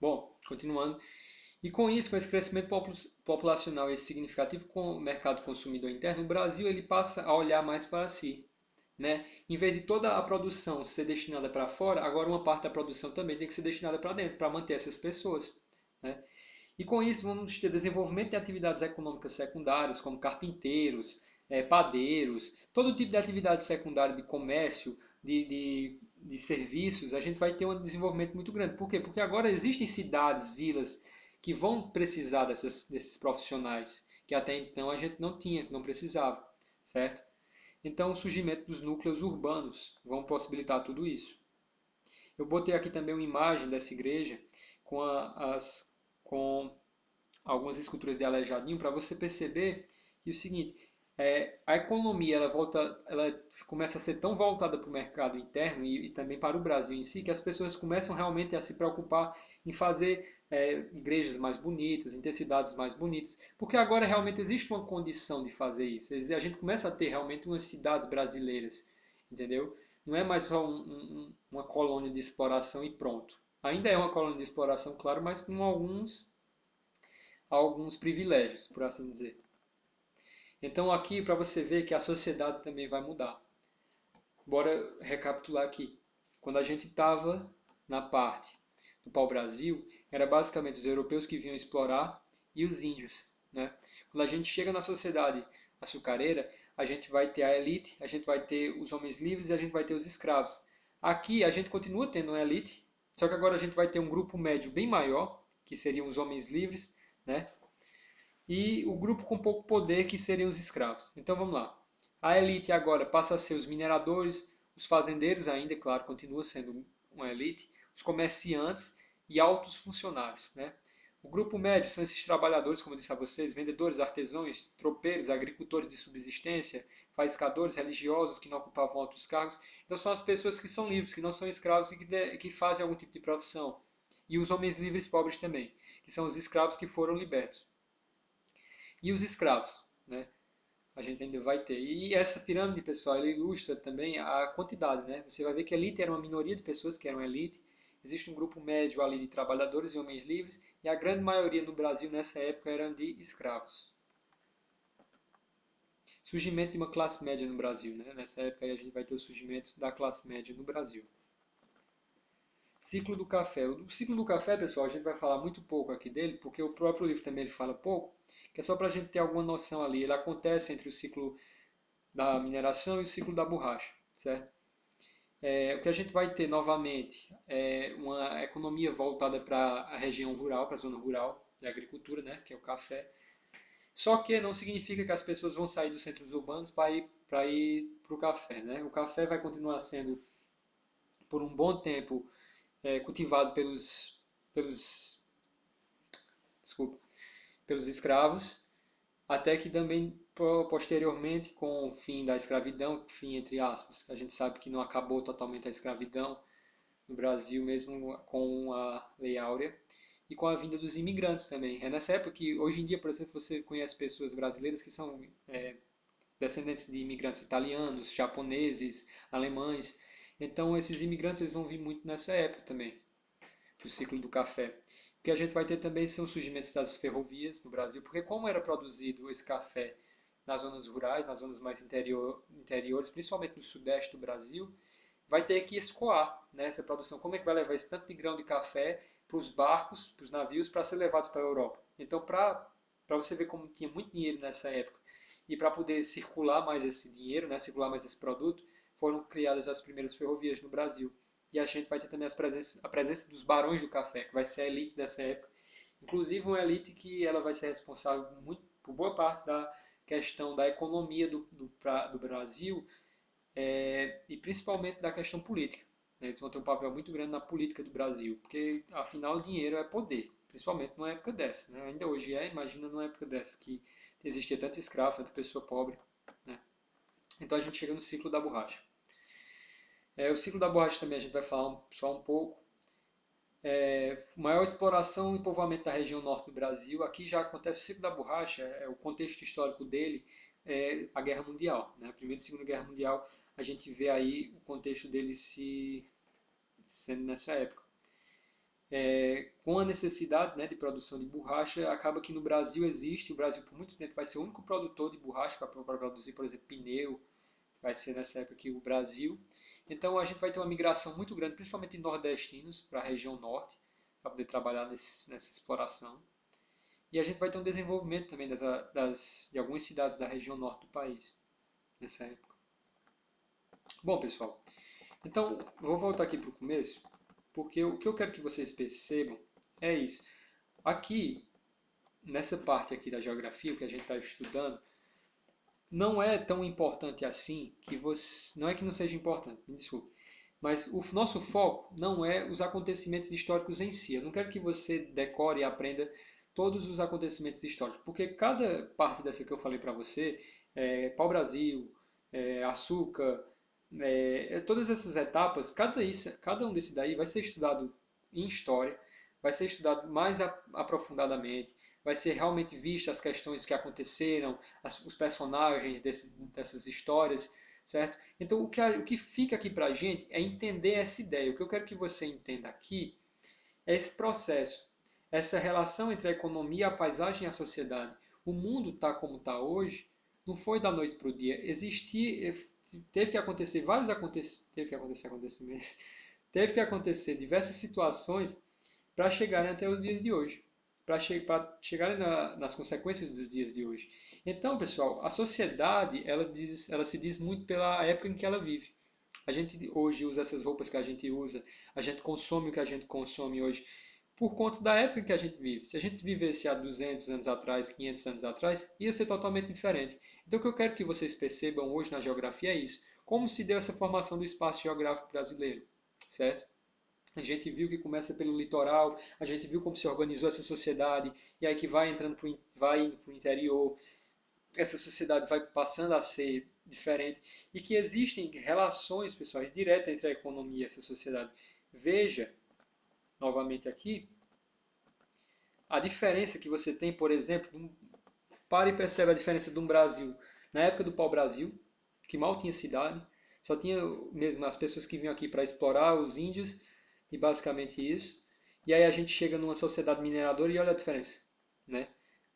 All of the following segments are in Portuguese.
Bom, continuando. E com isso, com esse crescimento populacional esse significativo com o mercado consumidor interno, o Brasil ele passa a olhar mais para si. Né? Em vez de toda a produção ser destinada para fora, agora uma parte da produção também tem que ser destinada para dentro, para manter essas pessoas. Né? E com isso vamos ter desenvolvimento de atividades econômicas secundárias, como carpinteiros, padeiros, todo tipo de atividade secundária de comércio, de serviços, a gente vai ter um desenvolvimento muito grande. Por quê? Porque agora existem cidades, vilas, que vão precisar desses profissionais, que até então a gente não tinha, não precisava, certo? Então, o surgimento dos núcleos urbanos vão possibilitar tudo isso. Eu botei aqui também uma imagem dessa igreja com, com algumas esculturas de Aleijadinho para você perceber que é o seguinte, a economia ela começa a ser tão voltada para o mercado interno e também para o Brasil em si, que as pessoas começam realmente a se preocupar em fazer igrejas mais bonitas, em ter cidades mais bonitas, porque agora realmente existe uma condição de fazer isso. A gente começa a ter realmente umas cidades brasileiras, entendeu? Não é mais só uma colônia de exploração e pronto. Ainda é uma colônia de exploração, claro, mas com alguns privilégios, por assim dizer. Então aqui para você ver que a sociedade também vai mudar. Bora recapitular aqui. Quando a gente estava na parte do pau-brasil, era basicamente os europeus que vinham explorar e os índios. Né? Quando a gente chega na sociedade açucareira, a gente vai ter a elite, a gente vai ter os homens livres e a gente vai ter os escravos. Aqui a gente continua tendo uma elite, só que agora a gente vai ter um grupo médio bem maior, que seriam os homens livres, né? E o grupo com pouco poder, que seriam os escravos. Então vamos lá. A elite agora passa a ser os mineradores, os fazendeiros ainda, claro, continua sendo uma elite, os comerciantes e altos funcionários. Né? O grupo médio são esses trabalhadores, como eu disse a vocês, vendedores, artesãos, tropeiros, agricultores de subsistência, faiscadores, religiosos que não ocupavam altos cargos. Então são as pessoas que são livres, que não são escravos e que fazem algum tipo de profissão. E os homens livres pobres também, que são os escravos que foram libertos. E os escravos, né? A gente ainda vai ter. E essa pirâmide, pessoal, ela ilustra também a quantidade, né? Você vai ver que a elite era uma minoria de pessoas que eram elite. Existe um grupo médio ali de trabalhadores e homens livres, e a grande maioria no Brasil nessa época eram de escravos. Surgimento de uma classe média no Brasil, né? Nessa época aí a gente vai ter o surgimento da classe média no Brasil. Ciclo do café. O ciclo do café, pessoal, a gente vai falar muito pouco aqui dele, porque o próprio livro também ele fala pouco, que é só para a gente ter alguma noção ali. Ele acontece entre o ciclo da mineração e o ciclo da borracha, certo? O que a gente vai ter novamente é uma economia voltada para a região rural, para a zona rural da agricultura, né, que é o café. Só que não significa que as pessoas vão sair dos centros urbanos para ir para o café, né? O café vai continuar sendo por um bom tempo cultivado pelos, desculpa, pelos escravos, até que também posteriormente, com o fim da escravidão, fim entre aspas, a gente sabe que não acabou totalmente a escravidão no Brasil, mesmo com a Lei Áurea, e com a vinda dos imigrantes também. É nessa época que, hoje em dia, por exemplo, você conhece pessoas brasileiras que são descendentes de imigrantes italianos, japoneses, alemães. Então, esses imigrantes eles vão vir muito nessa época também, do ciclo do café. O que a gente vai ter também são os surgimentos das ferrovias no Brasil, porque como era produzido esse café nas zonas rurais, nas zonas mais interiores, principalmente no sudeste do Brasil, vai ter que escoar, né, essa produção. Como é que vai levar esse tanto de grão de café para os barcos, para os navios, para ser levados para a Europa? Então, para você ver como tinha muito dinheiro nessa época, e para poder circular mais esse dinheiro, né, circular mais esse produto, foram criadas as primeiras ferrovias no Brasil. E a gente vai ter também a presença dos barões do café, que vai ser a elite dessa época. Inclusive uma elite que ela vai ser responsável muito, por boa parte da questão da economia do Brasil e principalmente da questão política. Né? Eles vão ter um papel muito grande na política do Brasil, porque afinal o dinheiro é poder, principalmente numa época dessa. Né? Ainda hoje imagina numa época dessa, que existia tanto escravo, tanta pessoa pobre. Né? Então a gente chega no ciclo da borracha. O ciclo da borracha também a gente vai falar só um pouco. Maior exploração e povoamento da região norte do Brasil. Aqui já acontece o ciclo da borracha, o contexto histórico dele é a Guerra Mundial. Né? A Primeira e Segunda Guerra Mundial, a gente vê aí o contexto dele sendo nessa época. Com a necessidade, né, de produção de borracha, acaba que no Brasil existe, o Brasil por muito tempo vai ser o único produtor de borracha para produzir, por exemplo, pneu, vai ser nessa época aqui o Brasil. Então a gente vai ter uma migração muito grande, principalmente de nordestinos para a região norte, para poder trabalhar nessa exploração. E a gente vai ter um desenvolvimento também de algumas cidades da região norte do país nessa época. Bom, pessoal, então vou voltar aqui para o começo, porque o que eu quero que vocês percebam é isso. Aqui, nessa parte aqui da geografia, o que a gente está estudando, não é tão importante assim que você. Não é que não seja importante, me desculpe. Mas o nosso foco não é os acontecimentos históricos em si. Eu não quero que você decore e aprenda todos os acontecimentos históricos, porque cada parte dessa que eu falei para você, pau-brasil, açúcar, todas essas etapas, cada um desse daí vai ser estudado em história, vai ser estudado mais aprofundadamente, vai ser realmente visto as questões que aconteceram, os personagens dessas histórias, certo? Então, o que fica aqui para a gente é entender essa ideia. O que eu quero que você entenda aqui é esse processo, essa relação entre a economia, a paisagem e a sociedade. O mundo está como está hoje, não foi da noite para o dia. Teve que acontecer acontecimentos, teve que acontecer diversas situações para chegarem até os dias de hoje, para chegarem nas consequências dos dias de hoje. Então, pessoal, a sociedade ela se diz muito pela época em que ela vive. A gente hoje usa essas roupas que a gente usa, a gente consome o que a gente consome hoje por conta da época em que a gente vive. Se a gente vivesse há 200 anos atrás, 500 anos atrás, ia ser totalmente diferente. Então, o que eu quero que vocês percebam hoje na geografia é isso. Como se deu essa formação do espaço geográfico brasileiro, certo? A gente viu que começa pelo litoral, a gente viu como se organizou essa sociedade, e aí que vai indo para o interior, essa sociedade vai passando a ser diferente, e que existem relações, pessoal, diretas entre a economia e essa sociedade. Veja, novamente aqui, a diferença que você tem, por exemplo, para e percebe a diferença de um Brasil, na época do pau-brasil, que mal tinha cidade, só tinha mesmo as pessoas que vinham aqui para explorar os índios, e basicamente isso. E aí a gente chega numa sociedade mineradora e olha a diferença, né?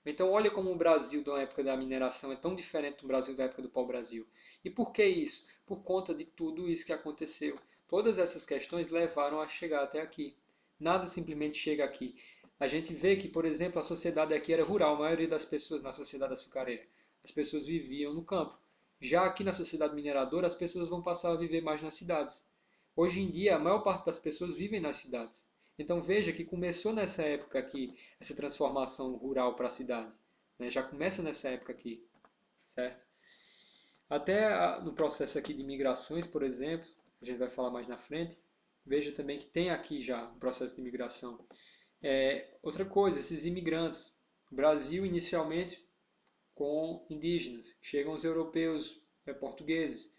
Então olha como o Brasil da época da mineração é tão diferente do Brasil da época do pau-brasil. E por que isso? Por conta de tudo isso que aconteceu. Todas essas questões levaram a chegar até aqui. Nada simplesmente chega aqui. A gente vê que, por exemplo, a sociedade aqui era rural, a maioria das pessoas na sociedade açucareira. As pessoas viviam no campo. Já aqui na sociedade mineradora, as pessoas vão passar a viver mais nas cidades. Hoje em dia, a maior parte das pessoas vivem nas cidades. Então veja que começou nessa época aqui, essa transformação rural para a cidade. Né? Já começa nessa época aqui, certo? Até no processo aqui de migrações, por exemplo, a gente vai falar mais na frente, veja também que tem aqui já um processo de migração. Outra coisa, esses imigrantes. O Brasil, inicialmente, com indígenas. Chegam os europeus, portugueses.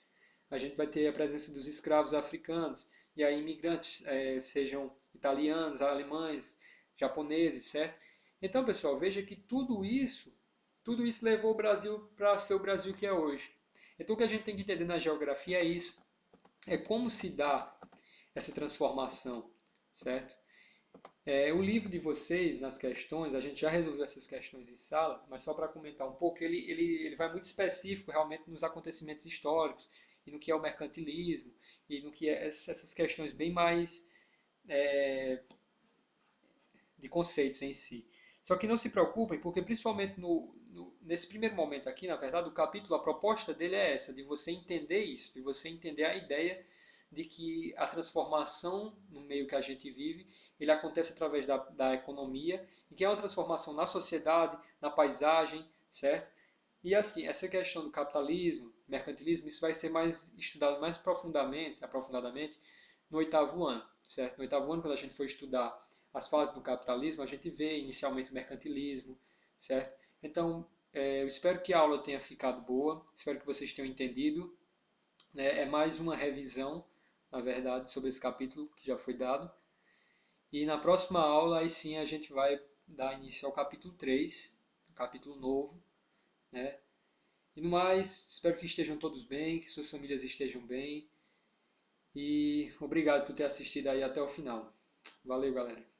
A gente vai ter a presença dos escravos africanos. E aí imigrantes, sejam italianos, alemães, japoneses, certo? Então, pessoal, veja que tudo isso levou o Brasil para ser o Brasil que é hoje. Então, o que a gente tem que entender na geografia é isso. É como se dá essa transformação, certo? O livro de vocês, nas questões, a gente já resolveu essas questões em sala, mas só para comentar um pouco, ele vai muito específico realmente nos acontecimentos históricos, e no que é o mercantilismo, e no que é essas questões bem mais de conceitos em si. Só que não se preocupem, porque principalmente nesse primeiro momento aqui, na verdade, o capítulo, a proposta dele é essa, de você entender isso, de você entender a ideia de que a transformação no meio que a gente vive, ele acontece através da economia, e que é uma transformação na sociedade, na paisagem, certo? E assim, essa questão do capitalismo, mercantilismo, isso vai ser mais estudado mais aprofundadamente no oitavo ano, certo? No oitavo ano, quando a gente for estudar as fases do capitalismo, a gente vê inicialmente o mercantilismo, certo? Então, eu espero que a aula tenha ficado boa, espero que vocês tenham entendido. Né? É mais uma revisão, na verdade, sobre esse capítulo que já foi dado. E na próxima aula, aí sim, a gente vai dar início ao capítulo 3, um capítulo novo. Né? E no mais, espero que estejam todos bem, que suas famílias estejam bem. E obrigado por ter assistido aí até o final. Valeu, galera.